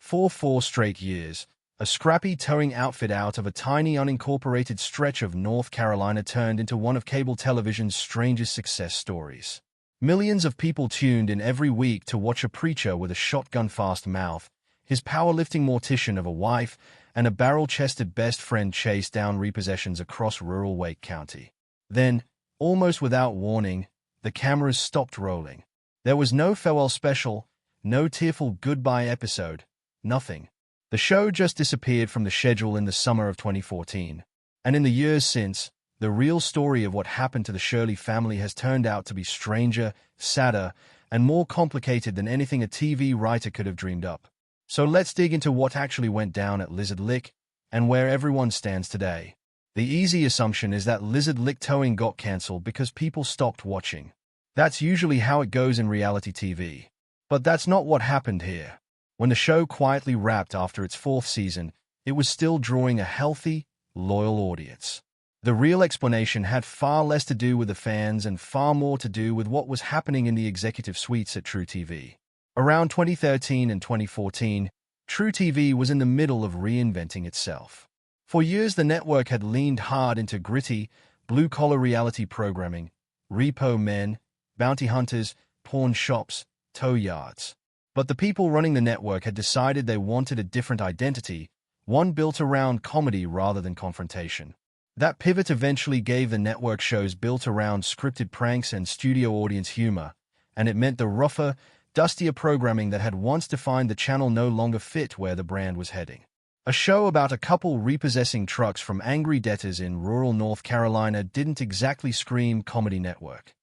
For 4 straight years, a scrappy towing outfit out of a tiny unincorporated stretch of North Carolina turned into one of cable television's strangest success stories. Millions of people tuned in every week to watch a preacher with a shotgun-fast mouth, his powerlifting mortician of a wife, and a barrel-chested best friend chase down repossessions across rural Wake County. Then, almost without warning, the cameras stopped rolling. There was no farewell special, no tearful goodbye episode, nothing. The show just disappeared from the schedule in the summer of 2014. And in the years since, the real story of what happened to the Shirley family has turned out to be stranger, sadder, and more complicated than anything a TV writer could have dreamed up. So let's dig into what actually went down at Lizard Lick and where everyone stands today. The easy assumption is that Lizard Lick towing got cancelled because people stopped watching. That's usually how it goes in reality TV. But that's not what happened here. When the show quietly wrapped after its 4th season, it was still drawing a healthy, loyal audience. The real explanation had far less to do with the fans and far more to do with what was happening in the executive suites at True TV. Around 2013 and 2014, True TV was in the middle of reinventing itself. For years, the network had leaned hard into gritty, blue-collar reality programming, repo men, bounty hunters, pawn shops, tow yards. But the people running the network had decided they wanted a different identity, one built around comedy rather than confrontation. That pivot eventually gave the network shows built around scripted pranks and studio audience humor, and it meant the rougher, dustier programming that had once defined the channel no longer fit where the brand was heading. A show about a couple repossessing trucks from angry debtors in rural North Carolina didn't exactly scream comedy network.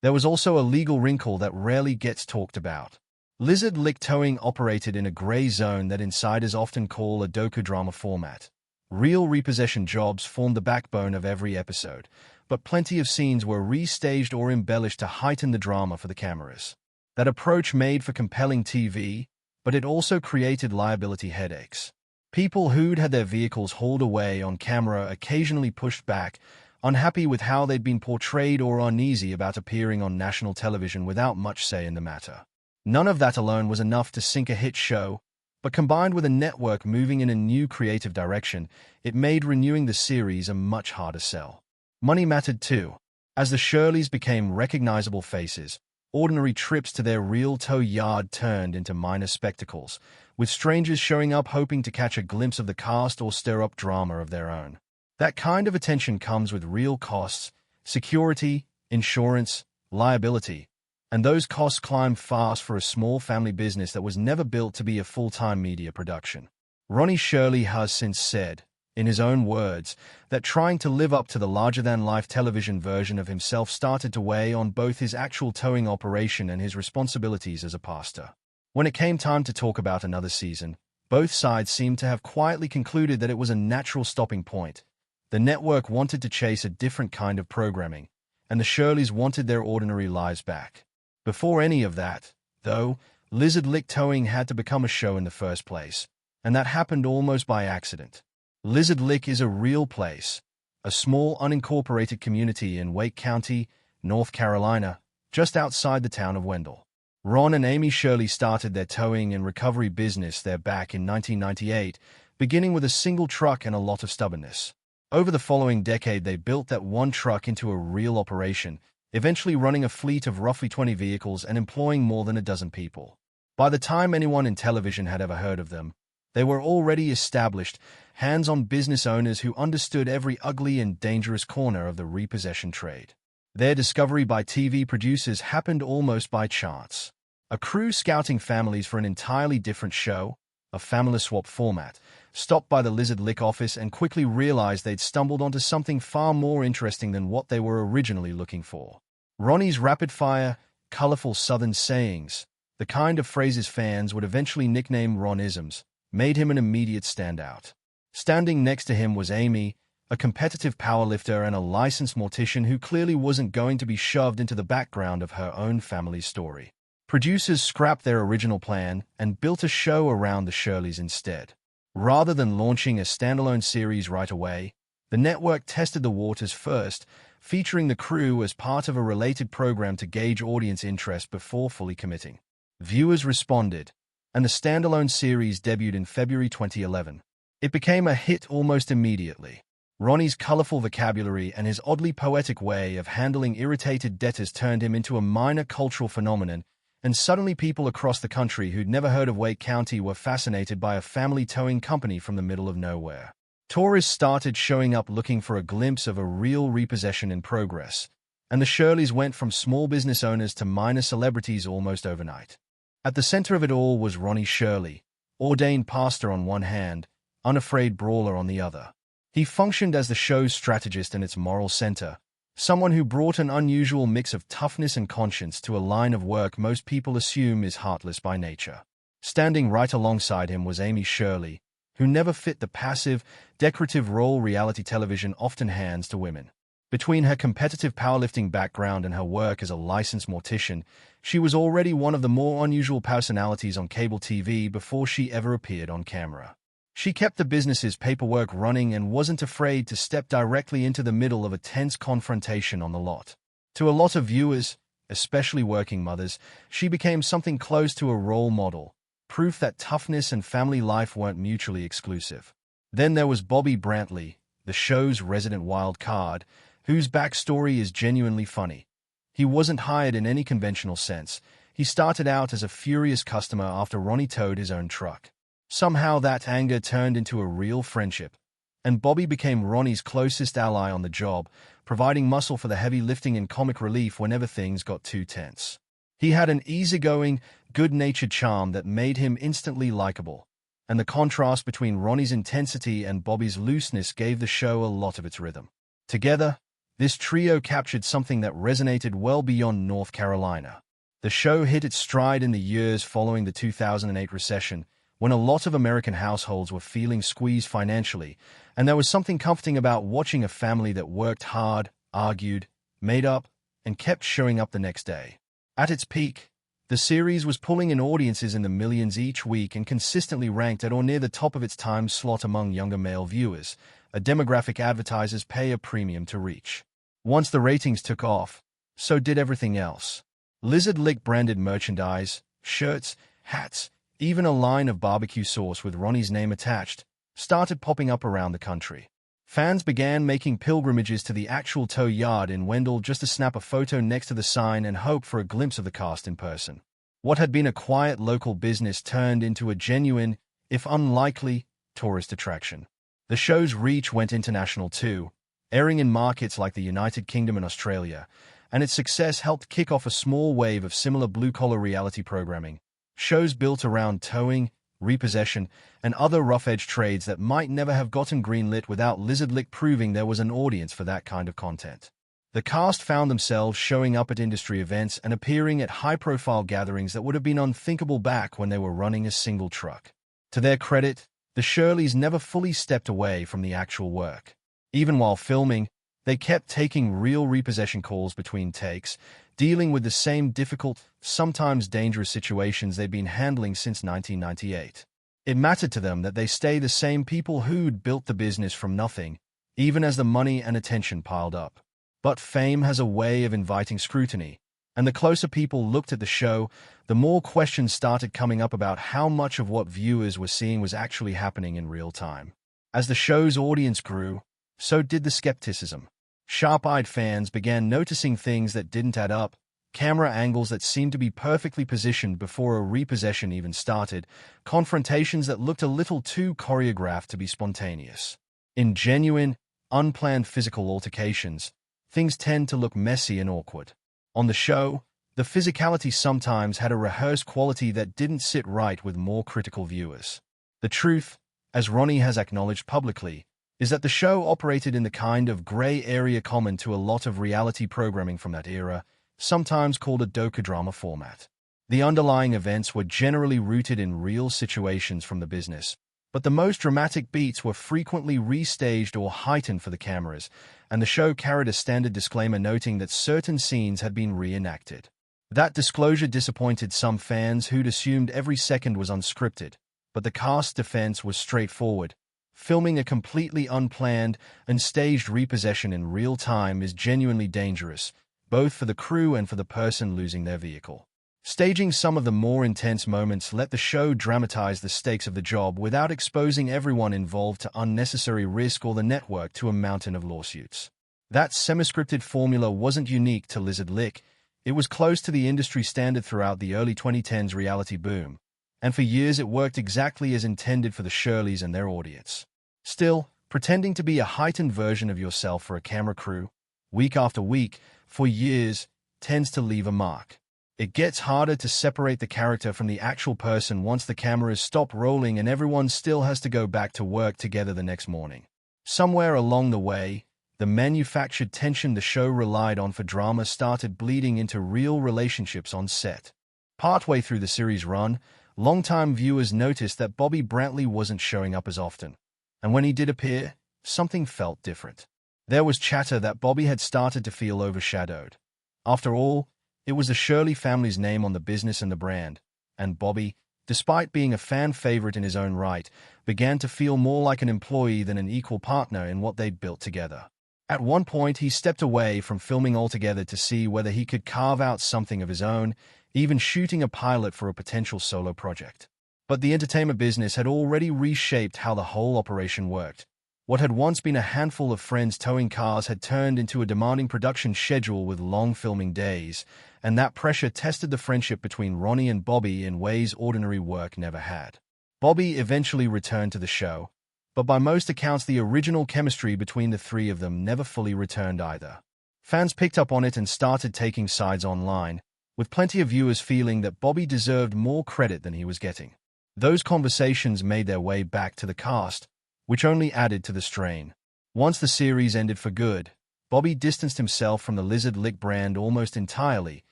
There was also a legal wrinkle that rarely gets talked about. Lizard Lick towing operated in a gray zone that insiders often call a docudrama format. Real repossession jobs formed the backbone of every episode, but plenty of scenes were restaged or embellished to heighten the drama for the cameras. That approach made for compelling TV, but it also created liability headaches. People who'd had their vehicles hauled away on camera occasionally pushed back, unhappy with how they'd been portrayed or uneasy about appearing on national television without much say in the matter. None of that alone was enough to sink a hit show, but combined with a network moving in a new creative direction, it made renewing the series a much harder sell. Money mattered too. As the Shirleys became recognizable faces, ordinary trips to their real tow yard turned into minor spectacles, with strangers showing up hoping to catch a glimpse of the cast or stir up drama of their own. That kind of attention comes with real costs, security, insurance, liability, and those costs climb fast for a small family business that was never built to be a full-time media production. Ronnie Shirley has since said, in his own words, that trying to live up to the larger-than-life television version of himself started to weigh on both his actual towing operation and his responsibilities as a pastor. When it came time to talk about another season, both sides seemed to have quietly concluded that it was a natural stopping point. The network wanted to chase a different kind of programming, and the Shirleys wanted their ordinary lives back. Before any of that, though, Lizard Lick towing had to become a show in the first place, and that happened almost by accident. Lizard Lick is a real place, a small unincorporated community in Wake County, North Carolina, just outside the town of Wendell. Ron and Amy Shirley started their towing and recovery business there back in 1998, beginning with a single truck and a lot of stubbornness. Over the following decade, they built that one truck into a real operation, eventually running a fleet of roughly 20 vehicles and employing more than a dozen people. By the time anyone in television had ever heard of them, they were already established, hands-on business owners who understood every ugly and dangerous corner of the repossession trade. Their discovery by TV producers happened almost by chance. A crew scouting families for an entirely different show, a family swap format, stopped by the Lizard Lick office and quickly realized they'd stumbled onto something far more interesting than what they were originally looking for. Ronnie's rapid-fire, colorful Southern sayings, the kind of phrases fans would eventually nickname Ronisms, made him an immediate standout. Standing next to him was Amy, a competitive powerlifter and a licensed mortician who clearly wasn't going to be shoved into the background of her own family's story. Producers scrapped their original plan and built a show around the Shirleys instead. Rather than launching a standalone series right away, the network tested the waters first, featuring the crew as part of a related program to gauge audience interest before fully committing. Viewers responded, and the standalone series debuted in February 2011. It became a hit almost immediately. Ronnie's colorful vocabulary and his oddly poetic way of handling irritated debtors turned him into a minor cultural phenomenon, and suddenly people across the country who'd never heard of Wake County were fascinated by a family towing company from the middle of nowhere. Tourists started showing up looking for a glimpse of a real repossession in progress, and the Shirleys went from small business owners to minor celebrities almost overnight. At the center of it all was Ronnie Shirley, ordained pastor on one hand, unafraid brawler on the other. He functioned as the show's strategist and its moral center, someone who brought an unusual mix of toughness and conscience to a line of work most people assume is heartless by nature. Standing right alongside him was Amy Shirley, who never fit the passive, decorative role reality television often hands to women. Between her competitive powerlifting background and her work as a licensed mortician, she was already one of the more unusual personalities on cable TV before she ever appeared on camera. She kept the business's paperwork running and wasn't afraid to step directly into the middle of a tense confrontation on the lot. To a lot of viewers, especially working mothers, she became something close to a role model, proof that toughness and family life weren't mutually exclusive. Then there was Bobby Brantley, the show's resident wild card, whose backstory is genuinely funny. He wasn't hired in any conventional sense. He started out as a furious customer after Ronnie towed his own truck. Somehow that anger turned into a real friendship, and Bobby became Ronnie's closest ally on the job, providing muscle for the heavy lifting and comic relief whenever things got too tense. He had an easygoing, good-natured charm that made him instantly likable, and the contrast between Ronnie's intensity and Bobby's looseness gave the show a lot of its rhythm. Together, this trio captured something that resonated well beyond North Carolina. The show hit its stride in the years following the 2008 recession, when a lot of American households were feeling squeezed financially, and there was something comforting about watching a family that worked hard, argued, made up, and kept showing up the next day. At its peak, the series was pulling in audiences in the millions each week and consistently ranked at or near the top of its time slot among younger male viewers, a demographic advertisers pay a premium to reach. Once the ratings took off, so did everything else. Lizard Lick branded merchandise, shirts, hats, even a line of barbecue sauce with Ronnie's name attached, started popping up around the country. Fans began making pilgrimages to the actual tow yard in Wendell just to snap a photo next to the sign and hope for a glimpse of the cast in person. What had been a quiet local business turned into a genuine, if unlikely, tourist attraction. The show's reach went international too, airing in markets like the United Kingdom and Australia, and its success helped kick off a small wave of similar blue-collar reality programming. Shows built around towing, repossession, and other rough-edge trades that might never have gotten greenlit without Lizard Lick proving there was an audience for that kind of content. The cast found themselves showing up at industry events and appearing at high-profile gatherings that would have been unthinkable back when they were running a single truck. To their credit, the Shirleys never fully stepped away from the actual work. Even while filming, they kept taking real repossession calls between takes, dealing with the same difficult, sometimes dangerous situations they'd been handling since 1998. It mattered to them that they stay the same people who'd built the business from nothing, even as the money and attention piled up. But fame has a way of inviting scrutiny, and the closer people looked at the show, the more questions started coming up about how much of what viewers were seeing was actually happening in real time. As the show's audience grew, so did the skepticism. Sharp-eyed fans began noticing things that didn't add up, camera angles that seemed to be perfectly positioned before a repossession even started, confrontations that looked a little too choreographed to be spontaneous. In genuine, unplanned physical altercations, things tend to look messy and awkward. On the show, the physicality sometimes had a rehearsed quality that didn't sit right with more critical viewers. The truth, as Ronnie has acknowledged publicly, is that the show operated in the kind of gray area common to a lot of reality programming from that era, sometimes called a docudrama format. The underlying events were generally rooted in real situations from the business, but the most dramatic beats were frequently restaged or heightened for the cameras, and the show carried a standard disclaimer noting that certain scenes had been reenacted. That disclosure disappointed some fans who'd assumed every second was unscripted, but the cast's defense was straightforward. Filming a completely unplanned and staged repossession in real time is genuinely dangerous, both for the crew and for the person losing their vehicle. Staging some of the more intense moments let the show dramatize the stakes of the job without exposing everyone involved to unnecessary risk or the network to a mountain of lawsuits. That semi-scripted formula wasn't unique to Lizard Lick. It was close to the industry standard throughout the early 2010s reality boom, and for years it worked exactly as intended for the Shirleys and their audience. Still, pretending to be a heightened version of yourself for a camera crew, week after week, for years, tends to leave a mark. It gets harder to separate the character from the actual person once the cameras stop rolling and everyone still has to go back to work together the next morning. Somewhere along the way, the manufactured tension the show relied on for drama started bleeding into real relationships on set. Partway through the series' run, longtime viewers noticed that Bobby Brantley wasn't showing up as often, and when he did appear, something felt different. There was chatter that Bobby had started to feel overshadowed. After all, it was the Shirley family's name on the business and the brand, and Bobby, despite being a fan favorite in his own right, began to feel more like an employee than an equal partner in what they'd built together. At one point, he stepped away from filming altogether to see whether he could carve out something of his own, even shooting a pilot for a potential solo project. But the entertainment business had already reshaped how the whole operation worked. What had once been a handful of friends towing cars had turned into a demanding production schedule with long filming days, and that pressure tested the friendship between Ronnie and Bobby in ways ordinary work never had. Bobby eventually returned to the show, but by most accounts the original chemistry between the three of them never fully returned either. Fans picked up on it and started taking sides online, with plenty of viewers feeling that Bobby deserved more credit than he was getting. Those conversations made their way back to the cast, which only added to the strain. Once the series ended for good, Bobby distanced himself from the Lizard Lick brand almost entirely,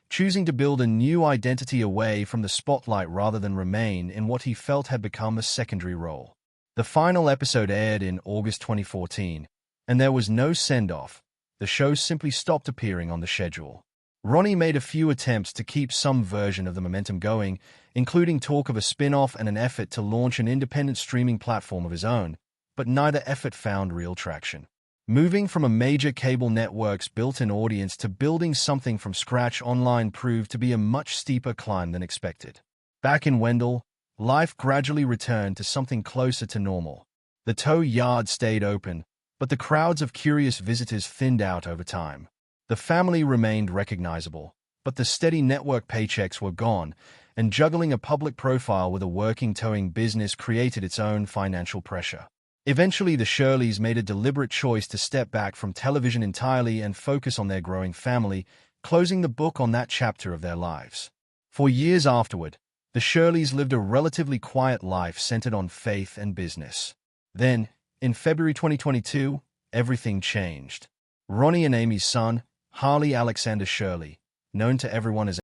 choosing to build a new identity away from the spotlight rather than remain in what he felt had become a secondary role. The final episode aired in August 2014, and there was no send-off. The show simply stopped appearing on the schedule. Ronnie made a few attempts to keep some version of the momentum going, including talk of a spin-off and an effort to launch an independent streaming platform of his own, but neither effort found real traction. Moving from a major cable network's built-in audience to building something from scratch online proved to be a much steeper climb than expected. Back in Wendell, life gradually returned to something closer to normal. The tow yard stayed open, but the crowds of curious visitors thinned out over time. The family remained recognizable, but the steady network paychecks were gone, and juggling a public profile with a working towing business created its own financial pressure. Eventually, the Shirleys made a deliberate choice to step back from television entirely and focus on their growing family, closing the book on that chapter of their lives. For years afterward, the Shirleys lived a relatively quiet life centered on faith and business. Then, in February 2022, everything changed. Ronnie and Amy's son, Harley Alexander Shirley, known to everyone as